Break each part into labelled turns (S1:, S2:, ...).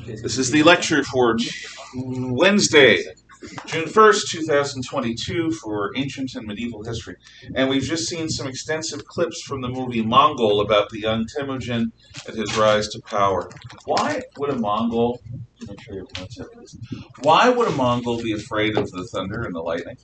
S1: This is the lecture for Wednesday, June 1st, 2022 for Ancient and Medieval History. And we've just seen some extensive clips from the movie Mongol about the young Temujin and his rise to power. Why would a Mongol, be afraid of the thunder and the lightning?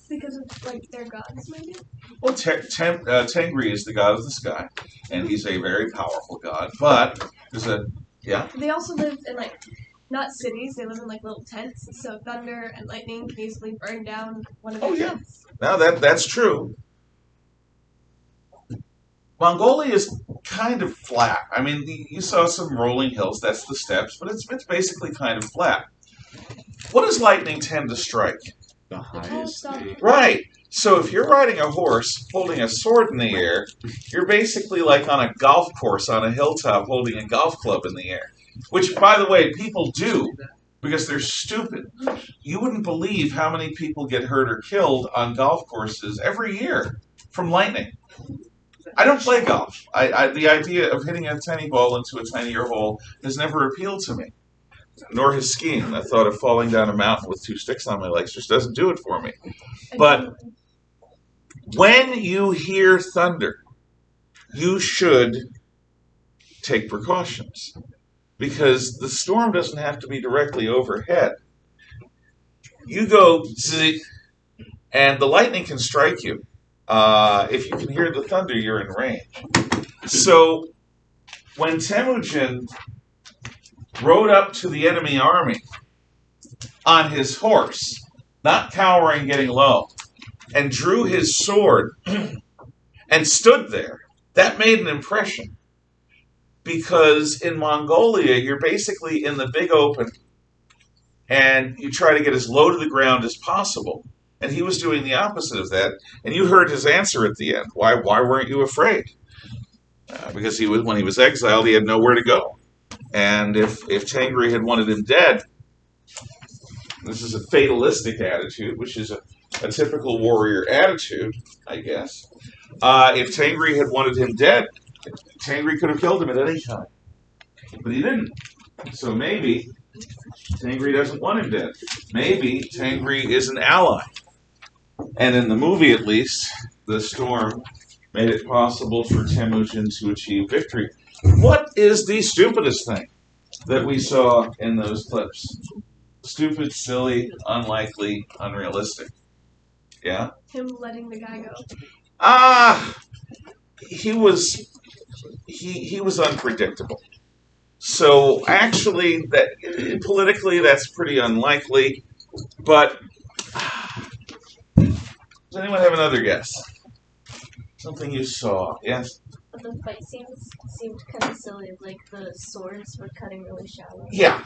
S2: Because of, like, their gods, maybe?
S1: Well, Tengri is the god of the sky, and he's a very powerful god, but there's a, yeah?
S2: They also live in, like, not cities, they live in, like, little tents, so thunder and lightning can easily burn down one of their tents.
S1: Now that's true. Mongolia is kind of flat. I mean, you saw some rolling hills, that's the steppes, but it's basically kind of flat. What does lightning tend to strike?
S3: The highest thing.
S1: Right. So if you're riding a horse holding a sword in the air, you're basically like on a golf course on a hilltop holding a golf club in the air. Which, by the way, people do because they're stupid. You wouldn't believe how many people get hurt or killed on golf courses every year from lightning. I don't play golf. The idea of hitting a tiny ball into a tinier hole has never appealed to me. Nor has skiing. The thought of falling down a mountain with two sticks on my legs just doesn't do it for me. But when you hear thunder, you should take precautions because the storm doesn't have to be directly overhead. You go zzz, and the lightning can strike you. If you can hear the thunder, you're in range. So when Temujin rode up to the enemy army on his horse, not cowering, getting low, and drew his sword and stood there, that made an impression. Because in Mongolia, you're basically in the big open, and you try to get as low to the ground as possible. And he was doing the opposite of that, and you heard his answer at the end. Why weren't you afraid? Because when he was exiled, he had nowhere to go. And if Tengri had wanted him dead, this is a fatalistic attitude, which is a typical warrior attitude, I guess. If Tengri had wanted him dead, Tengri could have killed him at any time. But he didn't. So maybe Tengri doesn't want him dead. Maybe Tengri is an ally. And in the movie, at least, the storm made it possible for Temujin to achieve victory. What is the stupidest thing that we saw in those clips? Stupid, silly, unlikely, unrealistic. Yeah?
S2: Him letting the guy go.
S1: He was unpredictable. So actually, politically, that's pretty unlikely. But does anyone have another guess? Something you saw? Yes.
S4: But the fight scenes seemed kind of silly, like the swords were cutting really shallow.
S1: Yeah.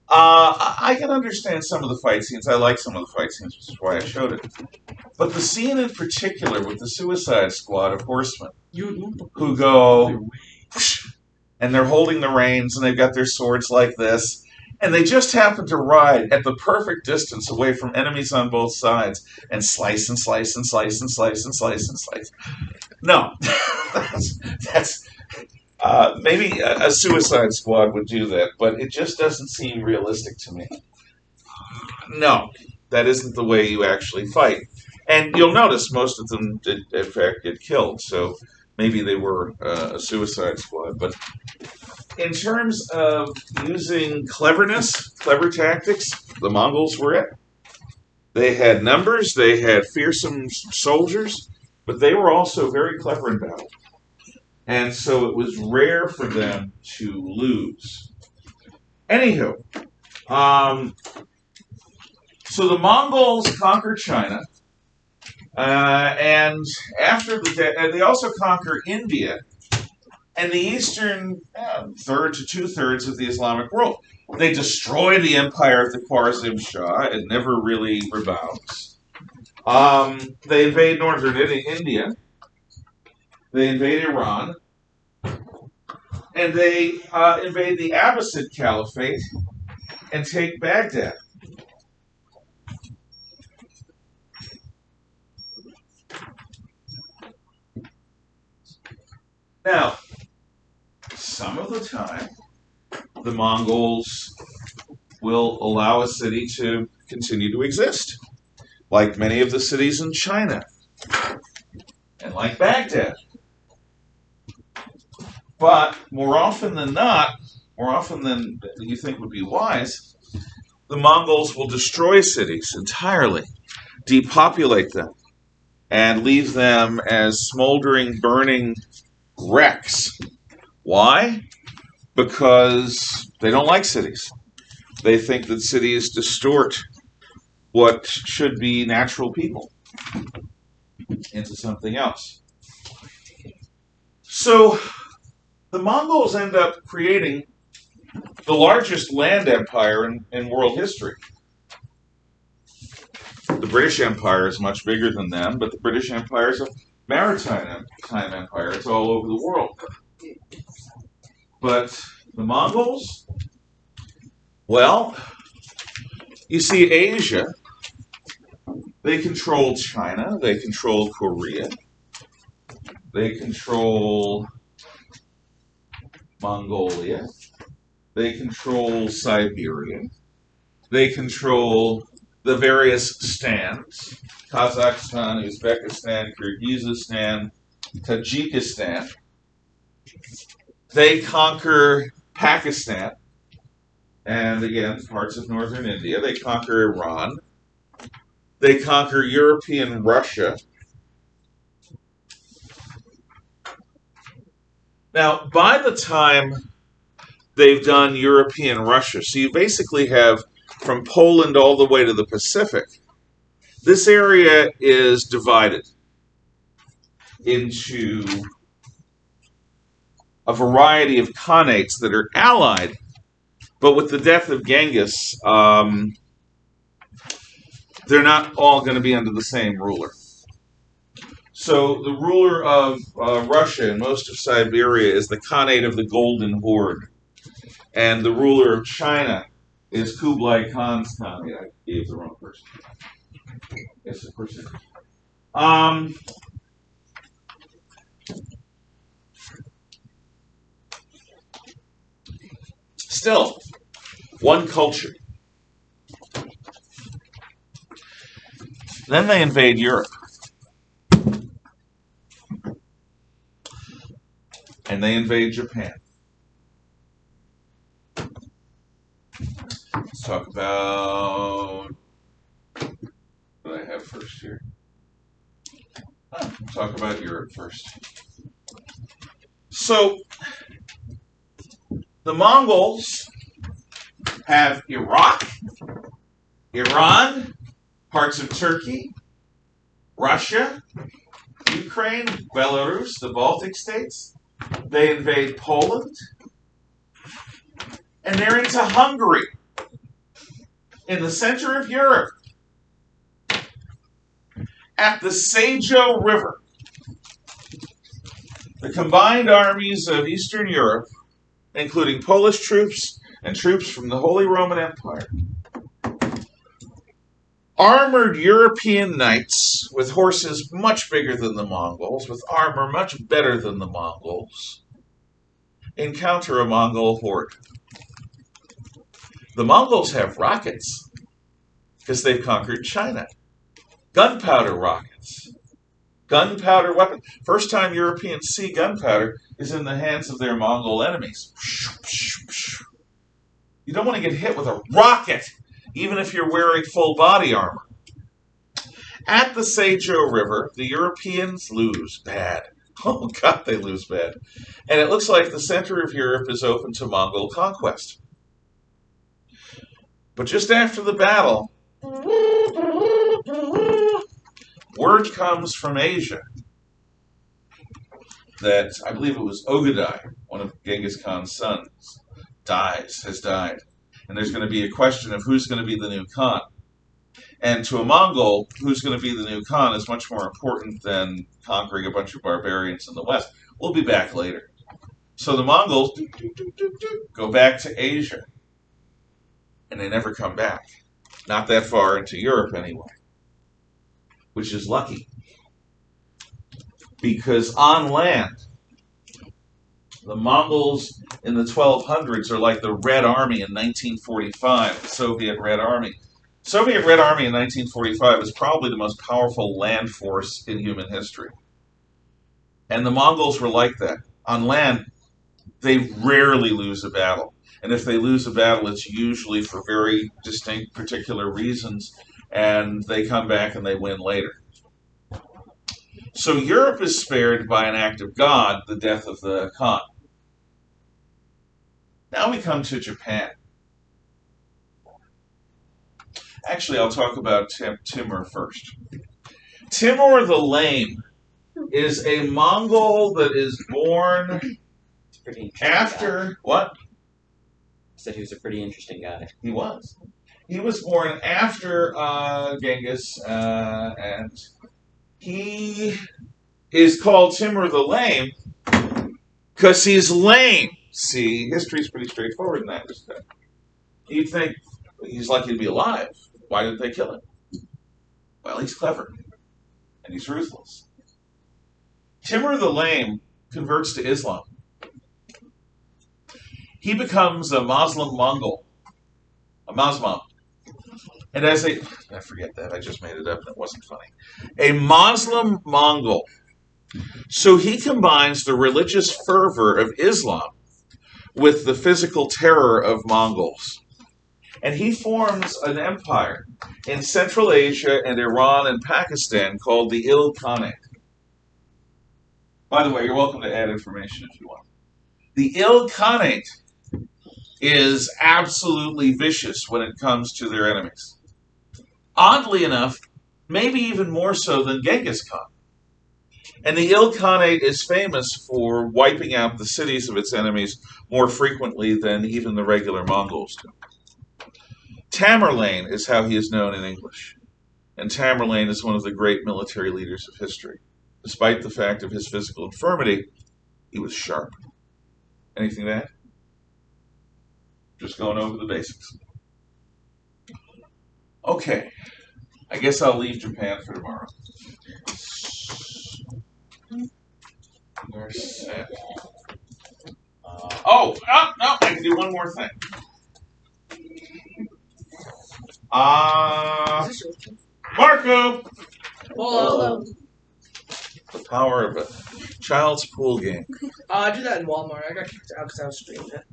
S1: I can understand some of the fight scenes. I like some of the fight scenes, which is why I showed it. But the scene in particular with the Suicide Squad of horsemen who go, and they're holding the reins, and they've got their swords like this, and they just happen to ride at the perfect distance away from enemies on both sides, and slice and slice and slice and slice and slice and slice. No, that's maybe a Suicide Squad would do that, but it just doesn't seem realistic to me. No, that isn't the way you actually fight. And you'll notice most of them did, in fact, get killed, so maybe they were a Suicide Squad. But in terms of using cleverness, clever tactics, the Mongols were it. They had numbers, they had fearsome soldiers, but they were also very clever in battle. And so it was rare for them to lose. Anywho, so the Mongols conquered China, and after they also conquer India and the eastern third to two-thirds of the Islamic world. They destroy the empire of the Khwarizm Shah. It never really rebounds. They invade northern India. They invade Iran. And they invade the Abbasid Caliphate and take Baghdad. Now, some of the time, the Mongols will allow a city to continue to exist, like many of the cities in China, and like Baghdad. But more often than not, more often than you think would be wise, the Mongols will destroy cities entirely, depopulate them, and leave them as smoldering, burning wrecks. Why? Because they don't like cities. They think that cities distort what should be natural people into something else. So the Mongols end up creating the largest land empire in world history. The British Empire is much bigger than them, but the British Empire is a maritime empire. It's all over the world. But the Mongols, well, you see Asia, they control China, they control Korea, they control Mongolia, they control Siberia, they control the various stands, Kazakhstan, Uzbekistan, Kyrgyzstan, Tajikistan. They conquer Pakistan, and again, parts of northern India. They conquer Iran. They conquer European Russia. Now, by the time they've done European Russia, so you basically have from Poland all the way to the Pacific, this area is divided into a variety of khanates that are allied, but with the death of Genghis, they're not all going to be under the same ruler. So the ruler of Russia and most of Siberia is the Khanate of the Golden Horde. And the ruler of China is Kublai Khan's Khanate. I gave the wrong person. Yes, of course it is. Still, one culture. Then they invade Europe. And they invade Japan. Let's talk about what I have first here. Talk about Europe first. So, the Mongols have Iraq, Iran, parts of Turkey, Russia, Ukraine, Belarus, the Baltic states. They invade Poland. And they're into Hungary, in the center of Europe, at the Sajo River. The combined armies of Eastern Europe, including Polish troops and troops from the Holy Roman Empire, armored European knights with horses much bigger than the Mongols, with armor much better than the Mongols, encounter a Mongol horde. The Mongols have rockets because they've conquered China. Gunpowder rockets. Gunpowder weapons. First time Europeans see gunpowder is in the hands of their Mongol enemies. You don't want to get hit with a rocket, even if you're wearing full body armor. At the Sajo River, the Europeans lose bad. Oh, God, they lose bad. And it looks like the center of Europe is open to Mongol conquest. But just after the battle, word comes from Asia that, I believe it was Ogadai, one of Genghis Khan's sons, has died. And there's going to be a question of who's going to be the new Khan. And to a Mongol, who's going to be the new Khan is much more important than conquering a bunch of barbarians in the West. We'll be back later. So the Mongols go back to Asia. And they never come back. Not that far into Europe anyway. Which is lucky. Because on land, The Mongols in the 1200s are like the Red Army in 1945, the Soviet Red Army. Soviet Red Army in 1945 is probably the most powerful land force in human history. And the Mongols were like that. On land, they rarely lose a battle. And if they lose a battle, it's usually for very distinct, particular reasons, and they come back and they win later. So Europe is spared by an act of God, the death of the Khan. Now we come to Japan. Actually, I'll talk about Timur first. Timur the Lame is a Mongol that is born after... What?
S5: Said he was a pretty interesting guy.
S1: He was. He was born after Genghis, and he is called Timur the Lame because he's lame. See, history's pretty straightforward in that respect. You'd think he's lucky to be alive. Why didn't they kill him? Well, he's clever, and he's ruthless. Timur the Lame converts to Islam. He becomes a Muslim Mongol, a Muslim. And as I forget that, I just made it up and it wasn't funny. A Muslim Mongol. So he combines the religious fervor of Islam with the physical terror of Mongols. And he forms an empire in Central Asia and Iran and Pakistan called the Ilkhanate. By the way, you're welcome to add information if you want. The Ilkhanate is absolutely vicious when it comes to their enemies. Oddly enough, maybe even more so than Genghis Khan. And the Ilkhanate is famous for wiping out the cities of its enemies more frequently than even the regular Mongols do. Tamerlane is how he is known in English. And Tamerlane is one of the great military leaders of history. Despite the fact of his physical infirmity, he was sharp. Anything to add? Just going over the basics. Okay. I guess I'll leave Japan for tomorrow. We're set. No, I can do one more thing. Marco!
S6: Hello.
S1: The power of a child's pool game.
S6: I did that in Walmart. I got kicked out because I was streaming it.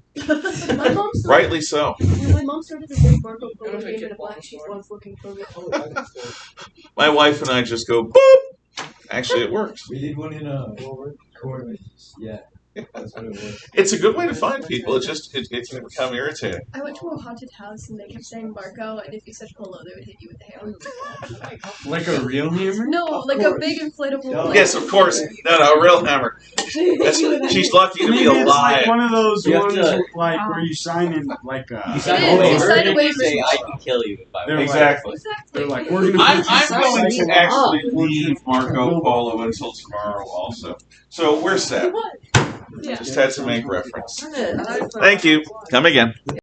S2: My mom started,
S1: Rightly so.
S2: my mom started a big Marco
S6: I
S2: Polo
S6: don't think
S2: game in
S6: it
S2: a black
S6: was
S2: sheep
S6: before.
S2: once looking for it.
S1: My wife and I just go, boop! Actually, it works.
S7: We did one in coordinates. Yeah, that's what it was.
S1: It's a good way to find people. It can become irritating.
S2: I went to a haunted house and they kept saying Marco, and if you said Polo, they would hit you with the hammer.
S7: Like a real hammer?
S2: No, like a big inflatable.
S7: No.
S2: Like,
S1: Yes, of course. No, a real hammer. She's lucky to be
S7: Maybe it's
S1: alive.
S7: like one of those
S5: You have
S7: ones
S5: to-
S7: like where you sign in like a.
S5: You sign
S2: It
S5: a
S2: is,
S5: waiver.
S2: you sign a
S5: and
S2: waiver.
S5: say, I can kill you if I
S7: They're
S5: want.
S1: Exactly.
S7: They're
S2: Exactly.
S7: like, we're gonna.
S1: I'm
S7: put you
S1: going to
S7: something
S1: actually
S7: up.
S1: leave Marco Polo until tomorrow also. So we're set.
S2: Yeah.
S1: Just had to make reference.
S6: Darn it, I-
S1: Thank you. Come again.